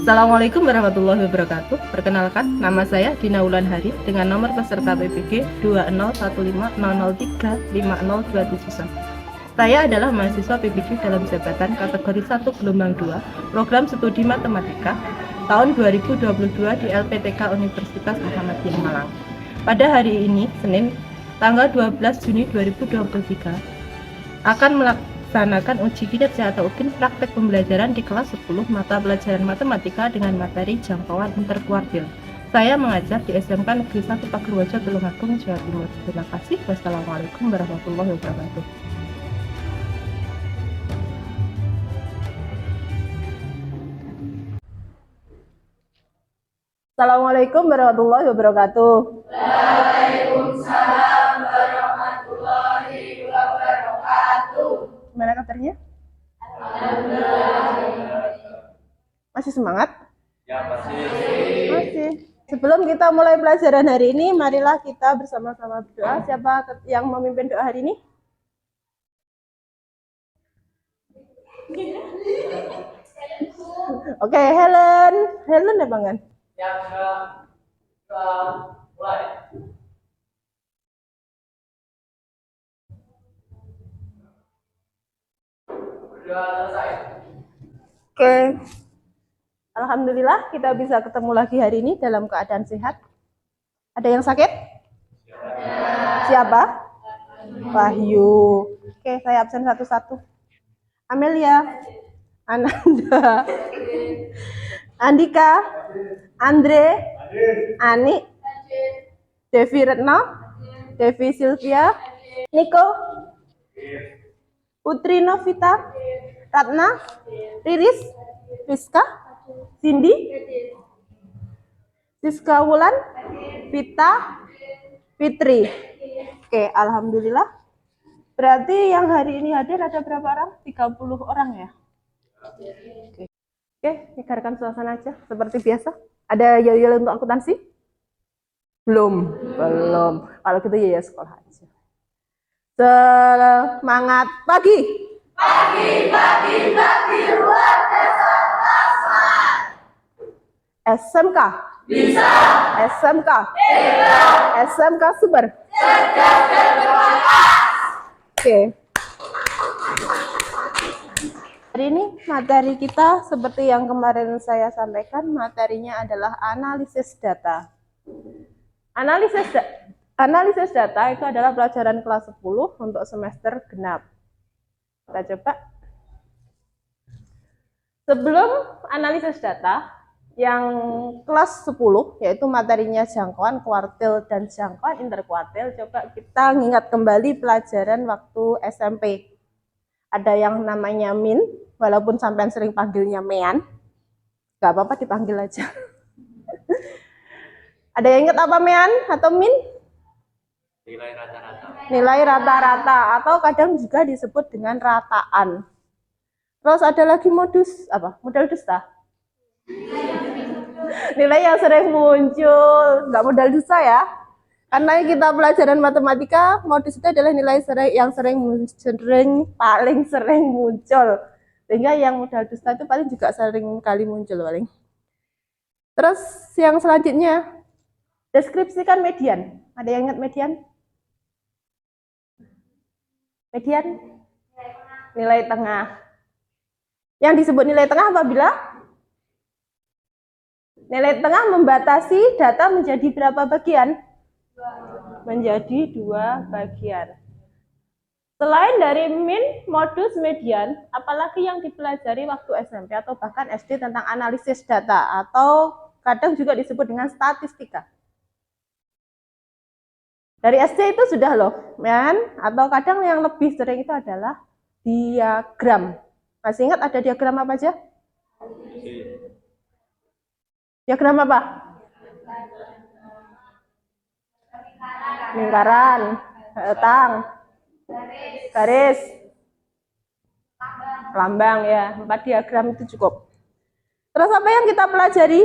Assalamualaikum warahmatullahi wabarakatuh. Perkenalkan, nama saya Dina Wulan Hari dengan nomor peserta PPG 201500350271. Saya adalah mahasiswa PPG dalam jabatan kategori 1 gelombang 2 program studi matematika tahun 2022 di LPTK Universitas Muhammadiyah Malang. Pada hari ini, Senin, tanggal 12 Juni 2023, akan melaksanakan uji kinerja atau UKIN praktek pembelajaran di kelas 10 mata pelajaran matematika dengan materi jangkauan interkuartil. Saya mengajar di SMK Negeri 1 Pagerwajo, Tulungagung, Jawa Timur. Terima kasih. Wassalamualaikum warahmatullahi wabarakatuh. Assalamualaikum warahmatullahi wabarakatuh. Waalaikumsalam warahmatullahi wabarakatuh. Gimana kabarnya? Alhamdulillah. Masih semangat? Ya, masih. Masih. Sebelum kita mulai pelajaran hari ini, marilah kita bersama-sama berdoa. Siapa yang memimpin doa hari ini? Oke, Helen. Helen ya, Bangan? Yang mulai. Sudah selesai. Oke. Alhamdulillah kita bisa ketemu lagi hari ini dalam keadaan sehat. Ada yang sakit? Siapa? Wahyu. Oke, saya absen satu-satu. Amelia, Ananda, Andika, Andre, Ani, Devi Retno, Devi Sylvia, Niko, Putri Novita, Ratna, Riris, Rizka, Cindy, Siska Wulan, Vita, Fitri. Oke, alhamdulillah. Berarti yang hari ini hadir ada berapa orang? 30 orang ya? Oke, nyegarkan suasana aja seperti biasa. Ada yel-yel untuk akuntansi? Belum. Kalau gitu ya sekolah aja. Semangat pagi. Pagi luar biasa. SMK. Bisa. SMK. SMK Super. Cerdas dan bermanfaat. Oke. Hari ini materi kita seperti yang kemarin saya sampaikan, materinya adalah analisis data. Analisis data itu adalah pelajaran kelas 10 untuk semester genap. Kita coba. Sebelum analisis data, yang kelas 10, yaitu materinya jangkauan kuartil dan jangkauan interkuartil, coba kita ingat kembali pelajaran waktu SMP. Ada yang namanya min, walaupun sampean sering panggilnya mean, gak apa-apa dipanggil aja. Ada yang ingat apa mean atau min? Nilai rata-rata. Nilai rata-rata, atau kadang juga disebut dengan rataan. Terus ada lagi modus, apa? Modal dusta. Nilai yang sering muncul, nggak modal dusta ya. Karena kita pelajaran matematika, modus itu adalah nilai yang paling sering muncul. Sehingga yang modal dusta itu paling juga sering kali muncul paling. Terus yang selanjutnya, deskripsikan median. Ada yang ingat median? Median? Nilai tengah. Yang disebut nilai tengah apabila nilai tengah membatasi data menjadi berapa bagian? Menjadi 2 bagian. Selain dari min, modus, median, apalagi yang dipelajari waktu SMP atau bahkan SD tentang analisis data, atau kadang juga disebut dengan statistika. Dari SD itu sudah loh, kan? Atau kadang yang lebih sering itu adalah diagram. Masih ingat ada diagram apa aja? Diagram apa? Lingkaran, batang, garis, lambang ya. 4 diagram itu cukup. Terus apa yang kita pelajari?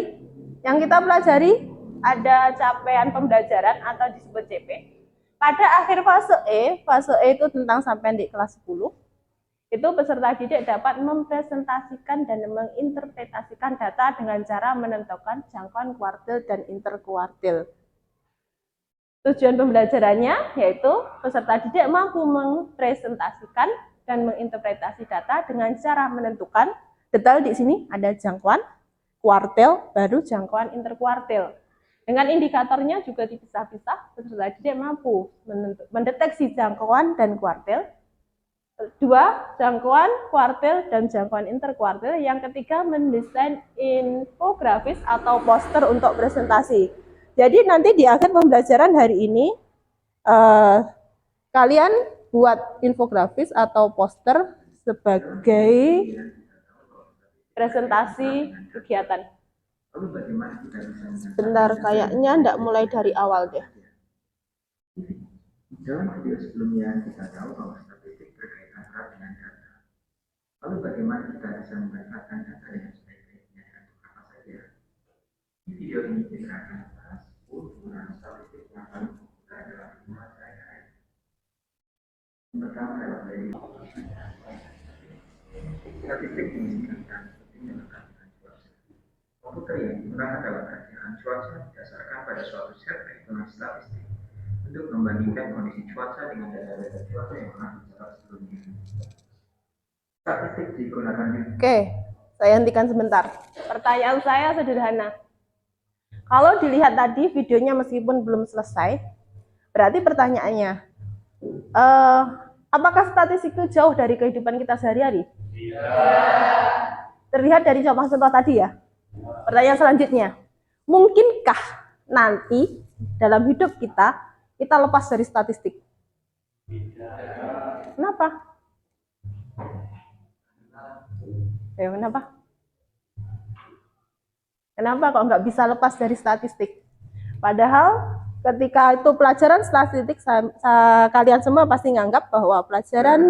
Yang kita pelajari ada capaian pembelajaran atau disebut CP. Pada akhir fase E itu tentang sampai di kelas 10. Itu peserta didik dapat mempresentasikan dan menginterpretasikan data dengan cara menentukan jangkauan kuartil dan interkuartil. Tujuan pembelajarannya yaitu peserta didik mampu mempresentasikan dan menginterpretasi data dengan cara menentukan detail. Di sini ada jangkauan kuartil, baru jangkauan interkuartil. Dengan indikatornya juga dipisah-pisah, peserta didik mampu mendeteksi jangkauan dan kuartil. Dua, jangkauan kuartil dan jangkauan interkuartil. Yang ketiga, mendesain infografis atau poster untuk presentasi. Jadi nanti di akhir pembelajaran hari ini, kalian buat infografis atau poster sebagai presentasi kegiatan. Sebentar, kayaknya enggak mulai dari awal deh. Dalam video sebelumnya kita tahu bahwa statistik berkaitan erat dengan data. Lalu bagaimana kita bisa memanfaatkan data dengan sebaik-baiknya dan untuk apa saja? Di video ini kita akan membahas 10 penggunaan statistik yang paling populer dalam kehidupan sehari-hari. Yang pertama adalah dari statistik mengisahkan penting menentukan cuaca. Komputer yang digunakan dalam perakiraan cuaca didasarkan pada suatu set perhitungan statistik untuk membandingkan kondisi cuaca dengan data-data cuaca yang pernah dicatat sebelumnya. Statistik digunakan juga. Oke, saya hentikan sebentar. Pertanyaan saya sederhana. Kalau dilihat tadi videonya meskipun belum selesai, berarti pertanyaannya, apakah statistik itu jauh dari kehidupan kita sehari-hari? Iya. Terlihat dari contoh-contoh tadi ya. Pertanyaan selanjutnya, mungkinkah nanti dalam hidup kita lepas dari statistik? Kenapa? Kenapa? Kenapa kok nggak bisa lepas dari statistik? Padahal ketika itu pelajaran statistik, kalian semua pasti nganggap bahwa pelajaran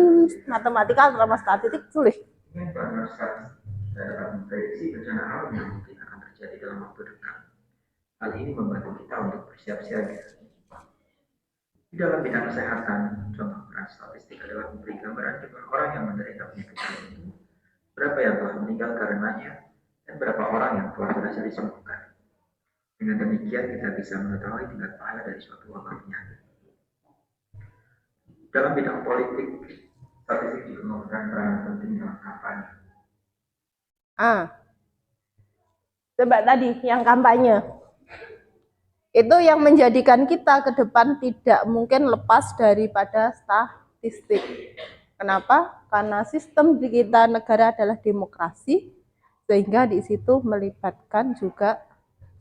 matematika terutama statistik sulit. Dengan parameter statistik, kita dapat memprediksi bencana alam yang mungkin akan terjadi dalam waktu dekat. Hal ini membantu kita untuk bersiap siaga. Di dalam bidang kesehatan, contoh peran statistik adalah memberi gambaran jumlah orang yang menderita penyakit tertentu, berapa yang telah meninggal karenanya, dan berapa orang yang telah berhasil disembuhkan. Dengan demikian, kita bisa mengetahui tingkat bahaya dari suatu wabah penyakit. Dalam bidang politik, statistik juga memegang peran penting dalam kampanye. Coba tadi yang kampanye. Itu yang menjadikan kita ke depan tidak mungkin lepas daripada statistik. Kenapa? Karena sistem di kita negara adalah demokrasi, sehingga di situ melibatkan juga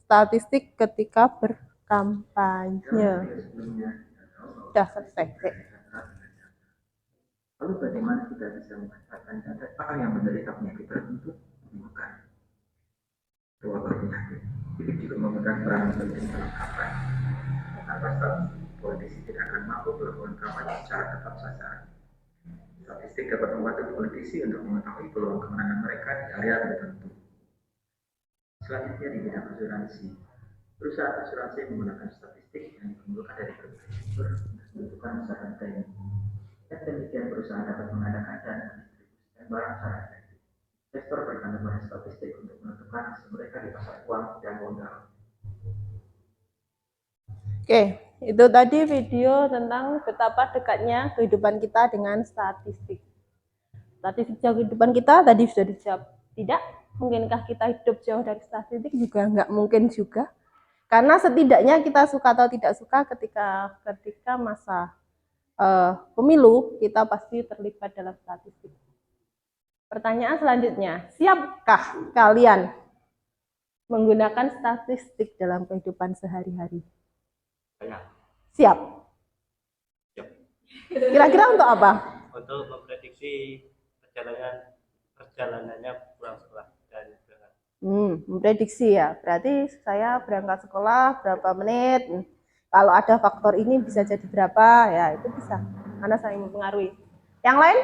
statistik ketika berkampanye. Sudah selesai. Lalu bagaimana kita bisa memanfaatkan data orang yang menderita penyakit tertentu bukan wabah penyakit? Itu juga memegang peran penting dalam kampanye. Tanpa statistik, politisi tidak akan mampu melakukan kampanye secara tepat sasaran. Statistik dapat membantu politisi untuk mengetahui peluang kemenangan mereka di area tertentu. Selanjutnya di bidang asuransi, perusahaan asuransi menggunakan statistik yang dikumpulkan dari berbagai sumber untuk menentukan sasaran premi. Dan demikian perusahaan dapat mengadakan dana distribusi dan barang secara efektif. Investor bergantung pada statistik untuk menentukan hasil mereka di pasar uang dan modal. Oke, itu tadi video tentang betapa dekatnya kehidupan kita dengan statistik. Statistik jauh kehidupan kita tadi sudah dijawab. Tidak, mungkinkah kita hidup jauh dari statistik? Juga nggak mungkin juga. Karena setidaknya kita suka atau tidak suka ketika masa pemilu, kita pasti terlibat dalam statistik. Pertanyaan selanjutnya, siapkah kalian menggunakan statistik dalam kehidupan sehari-hari? Siap. Kira-kira untuk apa? Untuk memprediksi perjalanannya pulang sekolah dan berangkat. Memprediksi ya. Berarti saya berangkat sekolah berapa menit. Kalau ada faktor ini bisa jadi berapa, ya itu bisa. Karena saya mempengaruhi. Yang lain?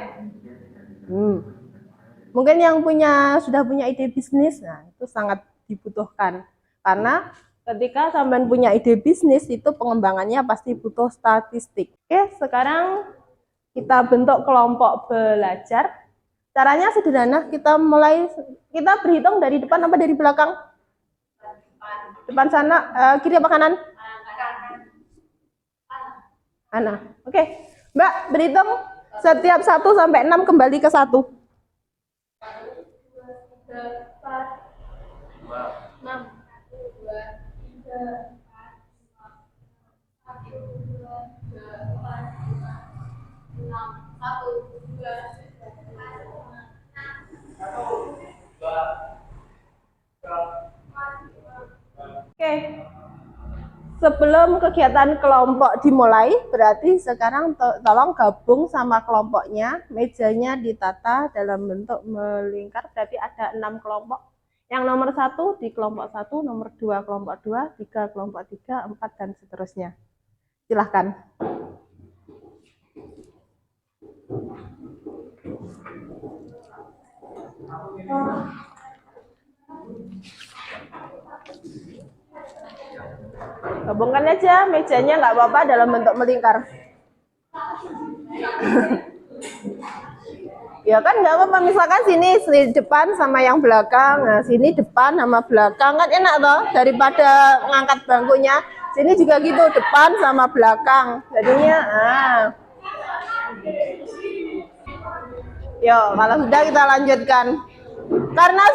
Mungkin yang sudah punya ide bisnis, nah itu sangat dibutuhkan. Karena ketika sampean punya ide bisnis, itu pengembangannya pasti butuh statistik. Oke, sekarang kita bentuk kelompok belajar. Caranya sederhana, kita berhitung dari depan apa dari belakang? Depan sana, kiri apa kanan? Kanan. Oke. Mbak, berhitung setiap 1 sampai 6 kembali ke 1. 6. Oke. Sebelum kegiatan kelompok dimulai, berarti sekarang tolong gabung sama kelompoknya. Mejanya ditata dalam bentuk melingkar, berarti ada 6 kelompok. Yang nomor 1 di kelompok 1, nomor 2 kelompok 2, 3 kelompok 3, 4, dan seterusnya. Silahkan. Gabungkan aja mejanya, nggak apa-apa dalam bentuk melingkar. Ya kan nggak apa-apa, misalkan sini depan sama yang belakang, nah sini depan sama belakang kan enak toh, daripada ngangkat bangkunya. Sini juga gitu, depan sama belakang, jadinya Yo, kalau sudah kita lanjutkan. Karena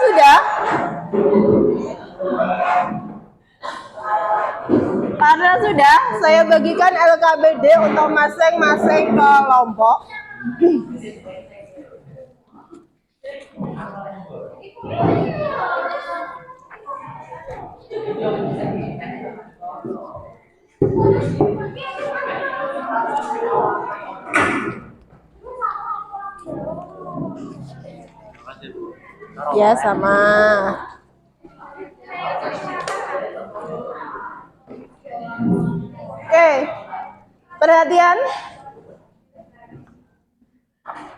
sudah, saya bagikan LKPD untuk masing-masing kelompok. Ya, sama. Oke,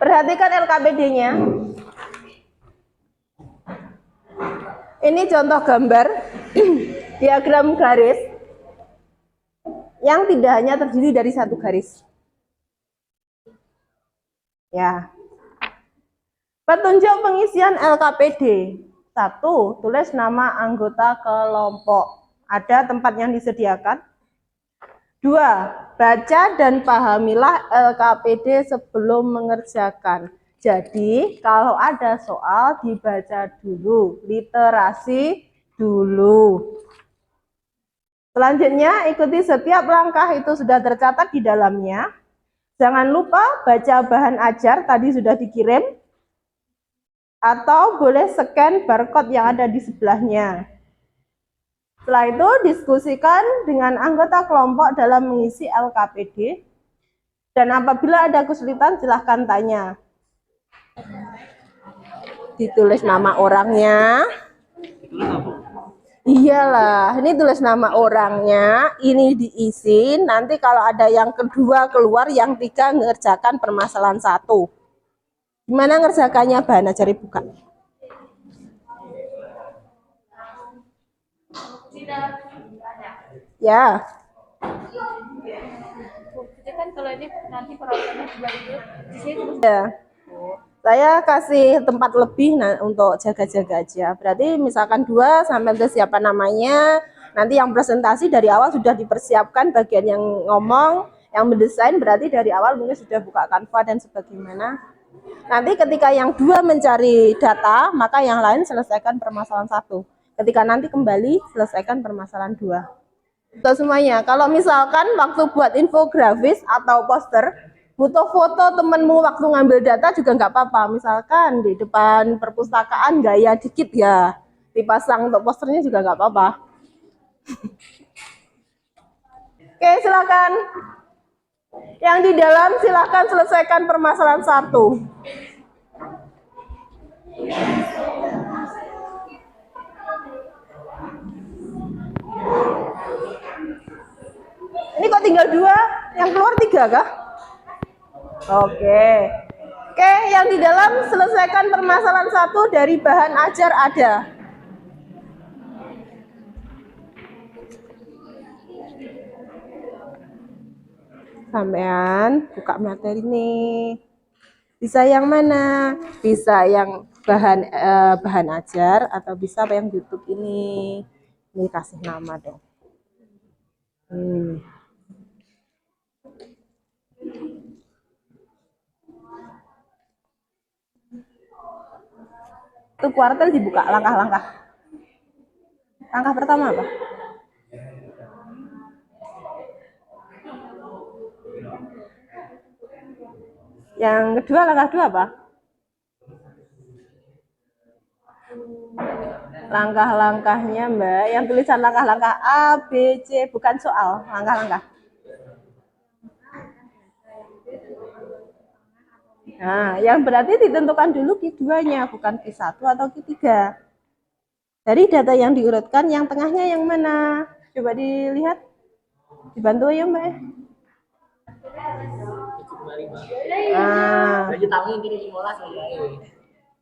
perhatikan LKPD-nya. Ini contoh gambar diagram garis yang tidak hanya terdiri dari satu garis. Ya. Petunjuk pengisian LKPD. 1. Tulis nama anggota kelompok. Ada tempat yang disediakan. 2. Baca dan pahamilah LKPD sebelum mengerjakan. Jadi, kalau ada soal dibaca dulu, literasi dulu. Selanjutnya, ikuti setiap langkah itu sudah tercatat di dalamnya. Jangan lupa baca bahan ajar, tadi sudah dikirim. Atau boleh scan barcode yang ada di sebelahnya. Setelah itu, diskusikan dengan anggota kelompok dalam mengisi LKPD. Dan apabila ada kesulitan, silahkan tanya. Ditulis nama orangnya. Iyalah, ini tulis nama orangnya, ini diisi. Nanti kalau ada yang kedua keluar, yang 3 mengerjakan permasalahan 1. Gimana ngerjakannya? Bahan ajar buka. Ya. Kan kalau ini nanti programnya juga itu di sini. Ya. Saya kasih tempat lebih untuk jaga-jaga aja. Berarti misalkan 2 sampai ke siapa namanya, nanti yang presentasi dari awal sudah dipersiapkan, bagian yang ngomong, yang mendesain berarti dari awal mungkin sudah buka Canva dan sebagaimana. Nanti ketika yang 2 mencari data, maka yang lain selesaikan permasalahan 1. Ketika nanti kembali, selesaikan permasalahan 2. Untuk semuanya, kalau misalkan waktu buat infografis atau poster, butuh foto temenmu waktu ngambil data juga nggak apa-apa. Misalkan di depan perpustakaan gaya dikit ya, dipasang untuk posternya juga nggak apa-apa. Oke, silakan. Yang di dalam silakan selesaikan permasalahan 1. Ini kok tinggal 2, yang keluar 3 kah? Oke, yang di dalam selesaikan permasalahan 1 dari bahan ajar ada. Sampean buka materi nih. Bisa yang mana? Bisa yang bahan ajar atau bisa apa yang YouTube ini. Ini kasih nama dong. Itu kuartil dibuka langkah-langkah. Langkah pertama apa? Yang kedua, langkah kedua apa? Langkah-langkahnya Mbak, yang tulisan langkah-langkah A, B, C, bukan soal, langkah-langkah. Nah, yang berarti ditentukan dulu Q2-nya, bukan Q1 atau Q3. Dari data yang diurutkan, yang tengahnya yang mana? Coba dilihat. Dibantu ya Mbak. Nah.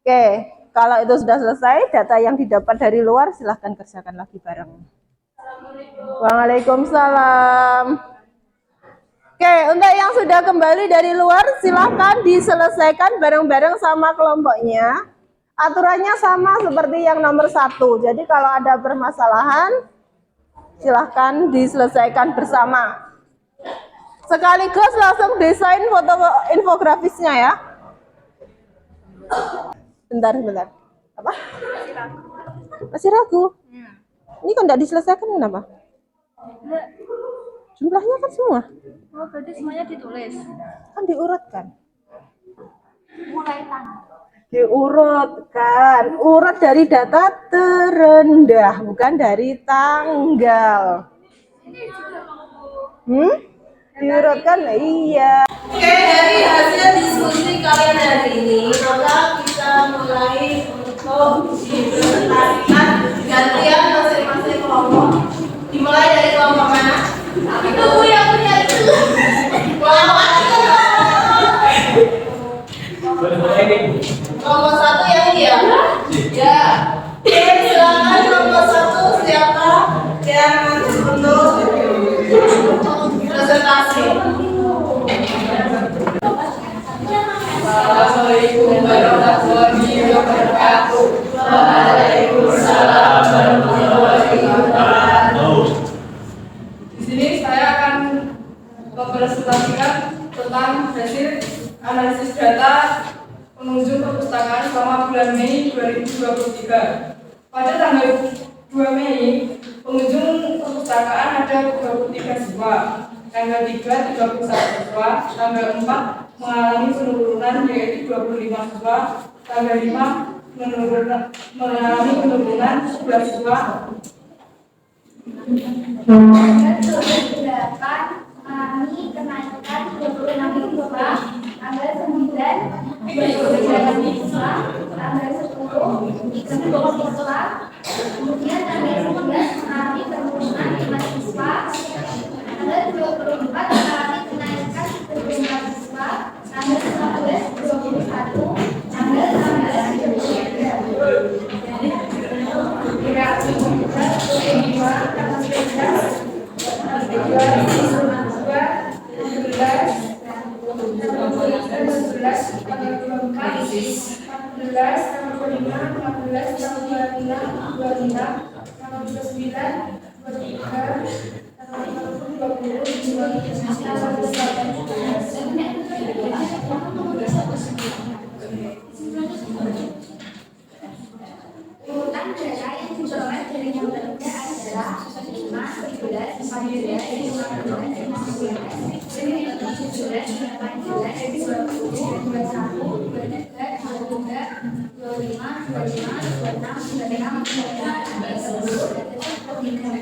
Oke, kalau itu sudah selesai, data yang didapat dari luar silahkan kerjakan lagi bareng. Waalaikumsalam. Oke, untuk yang sudah kembali dari luar, silahkan diselesaikan bareng-bareng sama kelompoknya. Aturannya sama seperti yang nomor 1. Jadi kalau ada permasalahan, silahkan diselesaikan bersama. Sekaligus langsung desain foto infografisnya ya. Bentar. Apa? Masih ragu? Ini kan tidak diselesaikan kenapa? Jumlahnya kan semua. Oh, berarti semuanya ditulis. Kan diurutkan. Mulai tanggal. Diurutkan. Urut dari data terendah, bukan dari tanggal. Diurutkan, iya. Oke, dari hasil diskusi kalian hari ini, maka kita mulai untuk dipresentasikan gantian masing-masing kelompok. Dimulai dari kelompok mana? Itu yang punya itu. Kelompok 1 yang dia? Ya. Oke, silakan kelompok 1 siapa yang untuk presentasi. Assalamualaikum warahmatullahi wabarakatuh. Waalaikumsalam warahmatullahi wabarakatuh. Di sini saya akan mempresentasikan tentang hasil analisis data pengunjung perpustakaan selama bulan Mei 2023. Pada tanggal 2 Mei, pengunjung perpustakaan ada 23 siswa, tanggal 3 31 siswa, tanggal 4 mengalami penurunan yaitu 25 siswa, tanggal 5 mengalami penurunan 11 siswa. Tanggal 8 mengalami kenaikan 26 siswa, tanggal 9 29 siswa, tanggal 10 30 siswa, kemudian tanggal 11 mengalami penurunan 5 siswa, tanggal 24 mengalami kenaikan 24 siswa, tanggal 15 21, tanggal 16 urutan data yang diperoleh dari yang berbeda adalah 5, 11, 14, 15, 16, 17, 18, 20, 21, 23, 23, 25, 26, 26,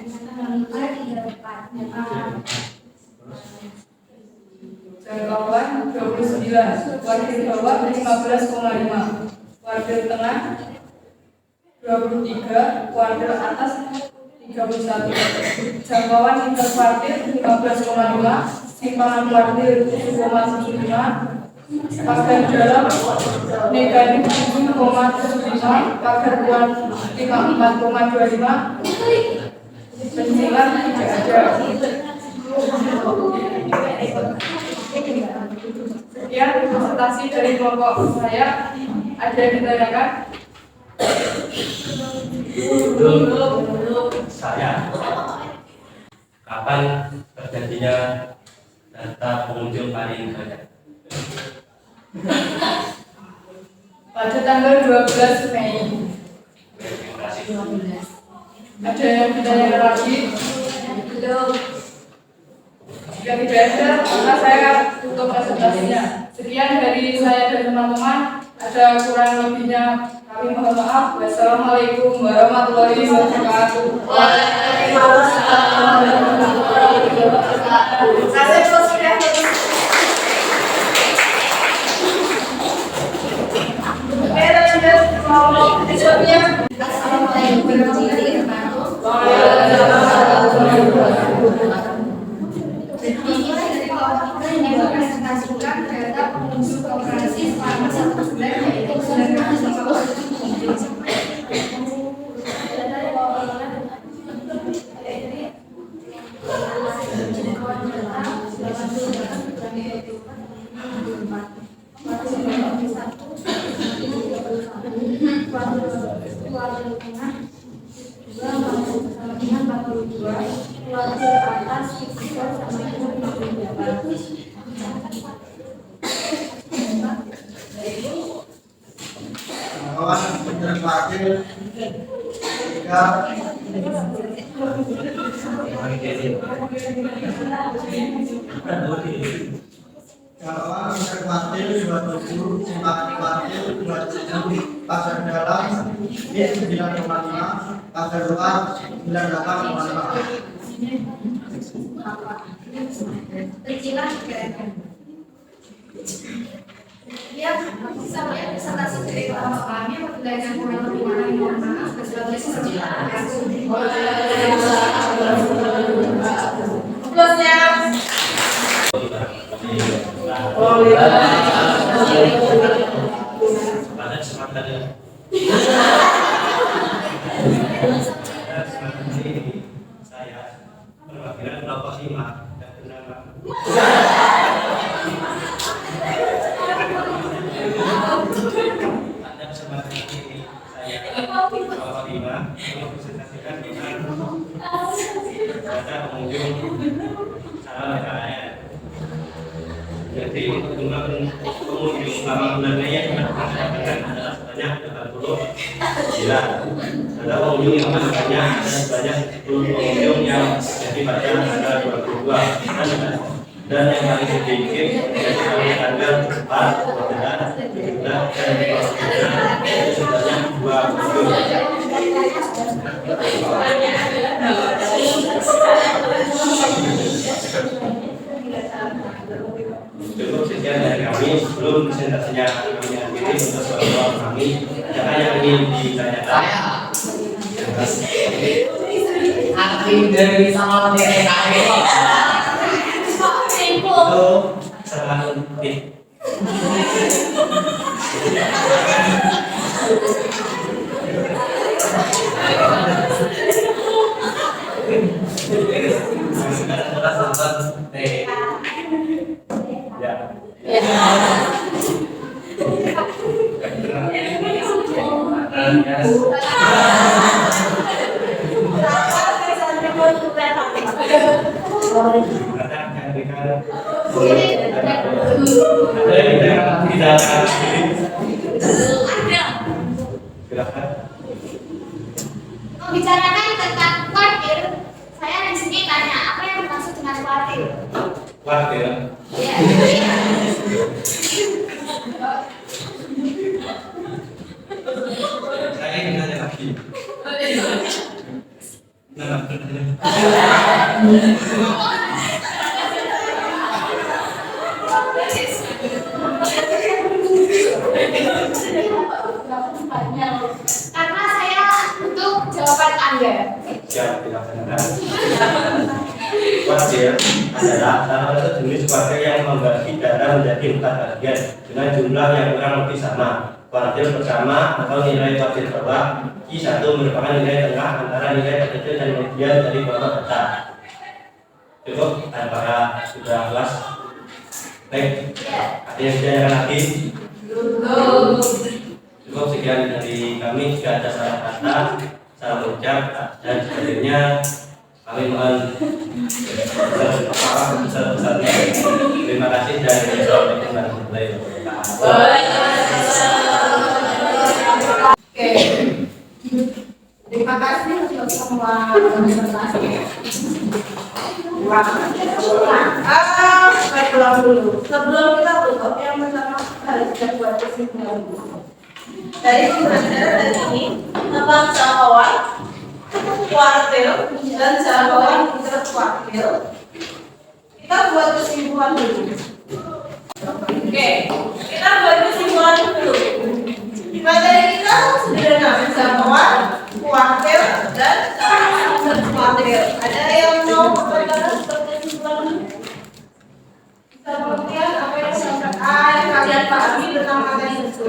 34. Jangkauan 29, kuartil bawah 15,5, kuartil tengah 23, kuartil atas 31. Jangkauan interkuartil 15,5, simpangan kuartil 7,75, pagar dalam negatif 7,75, pagar luar 54,25, pensilan tidak ada. Sekian presentasi dari kelompok saya. Ada yang ditanyakan? Untuk saya, kapan terjadinya data pengunjung paling banyak? Pada tanggal 12 Mei. Terima kasih. Ada yang ditanyakan lagi? Belum. Jika tidak ada, maka saya tutup presentasinya. Sekian dari saya dan teman-teman. Ada kurang lebihnya kami mohon maaf. Wassalamualaikum warahmatullahi wabarakatuh. Waalaikumsalam warahmatullahi wabarakatuh. Saya close ya. Oke, lanjut. Kelompok berikutnya. Assalamualaikum warahmatullahi wabarakatuh. Inilah dari kelompok kita yang mempresentasikan data pengunjung koperasi selama 1 bulan, yaitu 950. Kalau konservatif 27, simpati kuartil 27, pasar dalam ini 9,5, pasar luar 98,5. Kecilan ya, saya presentasi dari kelompok kami. Apabila yang kurang lebih mohon maaf. Plusnya. Pada kesempatan ini saya perwakilan kelompok 5 dan bernama pada kesempatan ini saya kelompok 5 mempresentasikan tentang data pengunjung salam PKN. Jadi jumlah pengunjung selama bulan Mei yang diperkirakan adalah sebanyak 89. Ada pengunjung yang paling banyak adalah sebanyak 10 pengunjung yang jadi pada tanggal 22 dan yang paling sedikit yaitu pada tanggal 4, 12, 17 dan 29 itu sebanyak 2 pengunjung. Cukup sekian dari kami. Sebelum presentasinya kami akhiri, untuk soal kami adakah yang ingin ditanyakan? Aktif dari sama TKI Itu sangat penting. Membicarakan tentang kuartil, saya di sini tanya apa yang dimaksud dengan kuartil? Kuartil. Ya. Saya ingin tanya lagi. Karena saya untuk jawaban Anda. Siap, dilaksanakan. Kuartil adalah salah satu jenis kuartil yang membagi data menjadi 4 bagian dengan jumlah yang kurang lebih sama. Kuartil pertama atau nilai kuartil bawah, Q1 merupakan nilai tengah antara nilai terkecil dan median dari kelompok data. Cukup, para sudah kelas. Baik, ada yang ditanyakan lagi? Cukup sekian dari kami. Jika ada salah kata, salah ucap dan sebagainya, kami mohon sebesar-besarnya. Terima kasih dan assalamualaikum warahmatullahi wabarakatuh. Oke. Terima kasih untuk semua presentasi. Baik, pulang dulu. Sebelum kita tutup, yang pertama harus kita buat kesimpulan dulu. Dari pembelajaran dari ini tentang jangkauan, kuartil, dan jangkauan interkuartil, kita buat kesimpulan dulu. Oke, kita buat kesimpulan dulu. Materi kita sederhana, jangkauan, kuartil, dan interkuartil. Ada yang mau berkata seperti kesimpulan dulu? Bisa pengertian apa yang kalian pahami tentang materi itu?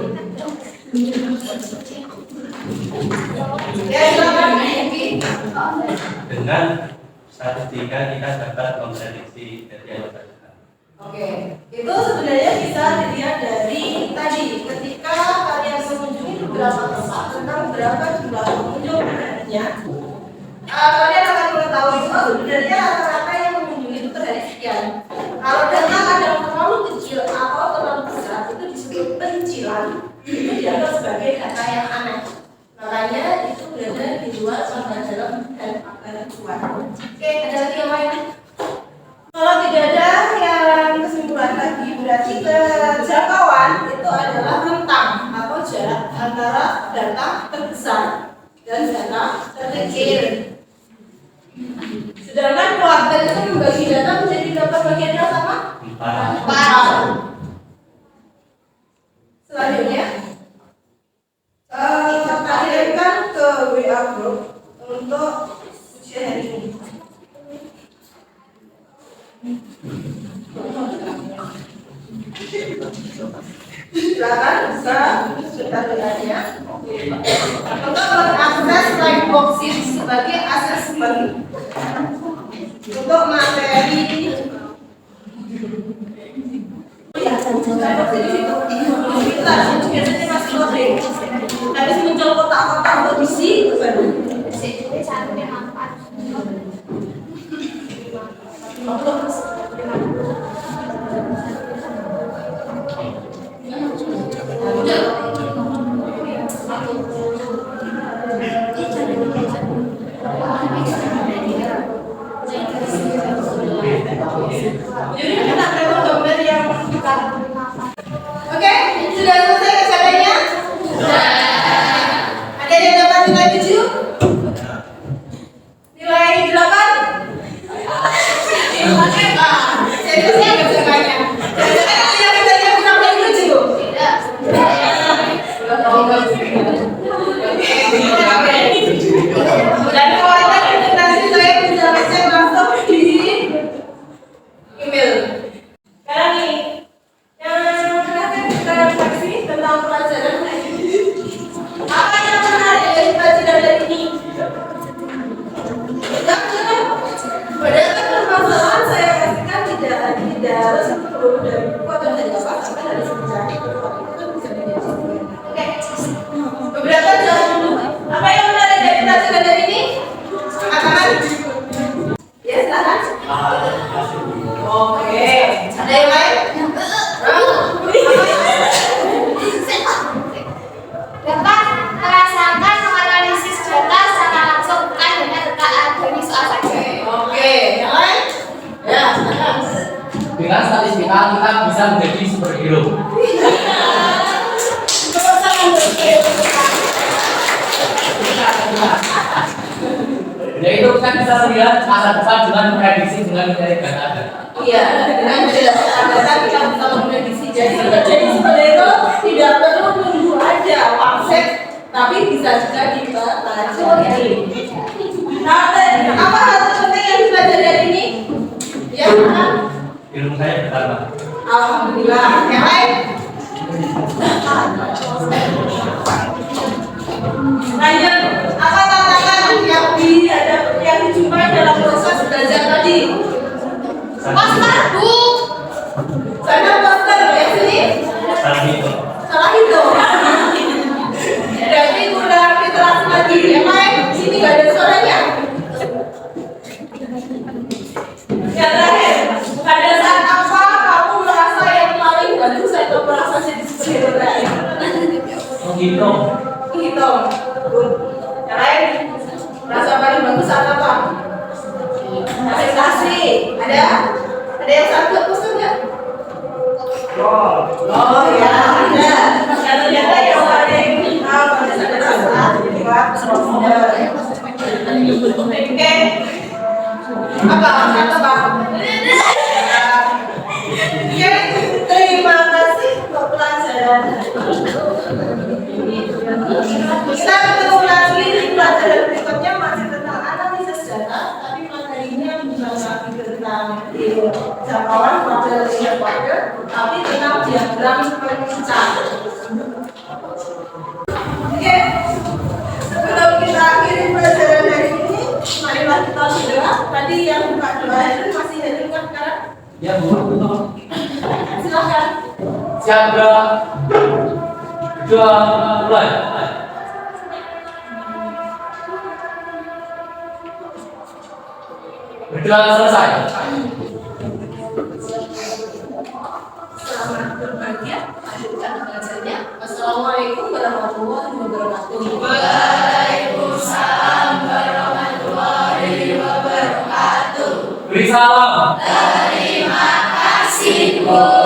Ya, silakan. Dengan statistika kita dapat memprediksi terjadi pergerakan. Oke, itu sebenarnya bisa dilihat dari tadi ketika kalian mengunjungi beberapa tempat tentang berapa jumlah pengunjung sebenarnya, kalian akan mengetahui sebenarnya rata-rata yang mengunjungi itu terjadi sekian. Kalau data kadang terlalu kecil atau terlalu besar itu disebut pencilan, itu dianggap sebagai data yang aneh. Makanya itu berada di luar sama dalam dan akan keluar. Oke, ada lagi yang lain? Kalau tidak ada yang kesimpulan lagi, berarti kejangkauan itu adalah rentang atau jarak antara data terbesar dan data terkecil. Sedangkan kuartil itu membagi data menjadi berapa bagian yang sama? 4. Selanjutnya, kita kirimkan ke WA group untuk ujian hari ini. Silakan bisa sebentar dengannya untuk mengakses slide box sebagai asesmen untuk materi biasanya masih loading. Habis muncul kotak-kotak untuk isi itu baru. Jadi kita perlu gambar yang kita. Oke, sudah selesai kesadannya? Sudah. Ada yang dapat nilai 7? Nilai 8? Jadi saya nggak bisa banyak. Jangan-jangan yang kerjanya kurang dari 7? Tidak. Dan kualitas presentasi saya bisa cek langsung di email. Sekarang nih, yang terakhir kita refleksi tentang pelajaran apa yang menarik dari pelajaran dari ini? Berdasarkan permasalahan saya pastikan tidak harus perlu dari buku atau dari apa sampai dari sejarah itu kan bisa menjadi sebuah. Oke, beberapa jalan dulu. Apa yang menarik dari pelajaran dari ini? Katakan. Ya, silakan. Oke, ada yang lain? Dapat merasakan menganalisis data secara langsung bukan hanya terkait soal saja. Oke, yang lain? Ya, silakan. Dengan statistika kita bisa menjadi superhero. Jadi itu kita bisa melihat masa depan dengan memprediksi dengan mencari data. Iya, dengan berdasarkan data kita bisa memprediksi. Jadi seperti itu tidak perlu menunggu aja website, tapi bisa juga dipelajari. Nah, apa hal terpenting yang dipelajari hari ini? Ya, Ilmu saya pertama. alhamdulillah. Yang lain? Lanjut, apa tantangan yang dijumpai dalam proses belajar tadi? Mas Marbu. Saya menghitung. Menghitung. Good. Yang lain? Rasa paling bagus saat apa? Presentasi. Ada? Ada yang satu pusing nggak? Oh ya, ada. Dan ternyata yang paling pada saat rasa oke. Apa? Kata apa? Oke, terima kasih untuk pelajaran. Kita ketemu lagi di pelajaran berikutnya masih tentang analisis data, tapi materinya bukan lagi tentang jangkauan model water, tapi tentang diagram pencak. Oke, sebelum kita akhiri pelajaran hari ini, marilah kita berdoa. Tadi yang buka doa itu masih hadir kan sekarang? Ya, Bu. Silakan. Siap, bro. Dua, mulai. Berdoa selesai. Selamat berbahagia. Lanjutkan belajarnya. Wassalamualaikum warahmatullahi wabarakatuh. Waalaikumsalam warahmatullahi wabarakatuh. Beri salam. Terima kasih, Bu.